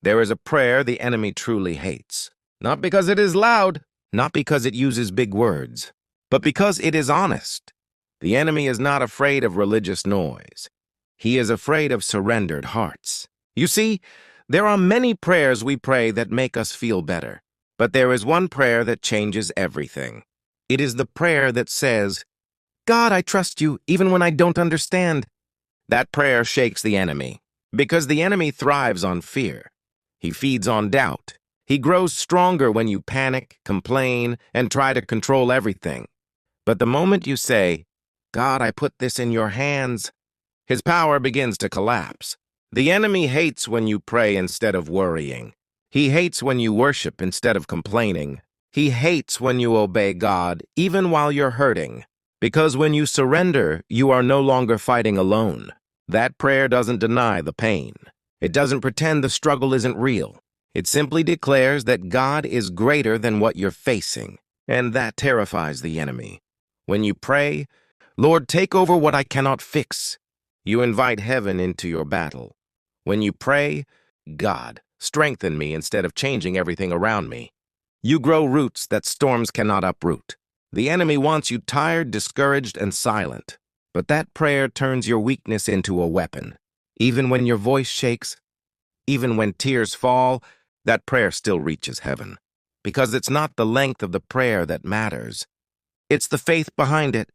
There is a prayer the enemy truly hates. Not because it is loud, not because it uses big words, but because it is honest. The enemy is not afraid of religious noise. He is afraid of surrendered hearts. You see, there are many prayers we pray that make us feel better, but there is one prayer that changes everything. It is the prayer that says, God, I trust you even when I don't understand. That prayer shakes the enemy, because the enemy thrives on fear. He feeds on doubt. He grows stronger when you panic, complain, and try to control everything. But the moment you say, God, I put this in your hands, his power begins to collapse. The enemy hates when you pray instead of worrying. He hates when you worship instead of complaining. He hates when you obey God, even while you're hurting. Because when you surrender, you are no longer fighting alone. That prayer doesn't deny the pain. It doesn't pretend the struggle isn't real. It simply declares that God is greater than what you're facing, and that terrifies the enemy. When you pray, Lord, take over what I cannot fix, you invite heaven into your battle. When you pray, God, strengthen me instead of changing everything around me, you grow roots that storms cannot uproot. The enemy wants you tired, discouraged, and silent. But that prayer turns your weakness into a weapon. Even when your voice shakes, even when tears fall, that prayer still reaches heaven. Because it's not the length of the prayer that matters. It's the faith behind it.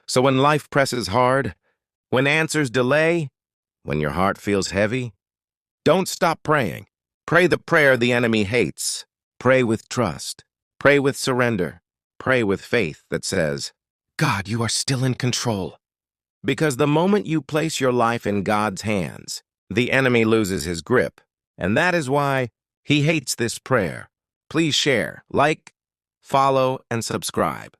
So when life presses hard, when answers delay, when your heart feels heavy, don't stop praying. Pray the prayer the enemy hates. Pray with trust. Pray with surrender. Pray with faith that says, God, you are still in control. Because the moment you place your life in God's hands, the enemy loses his grip. And that is why he hates this prayer. Please share, like, follow, and subscribe.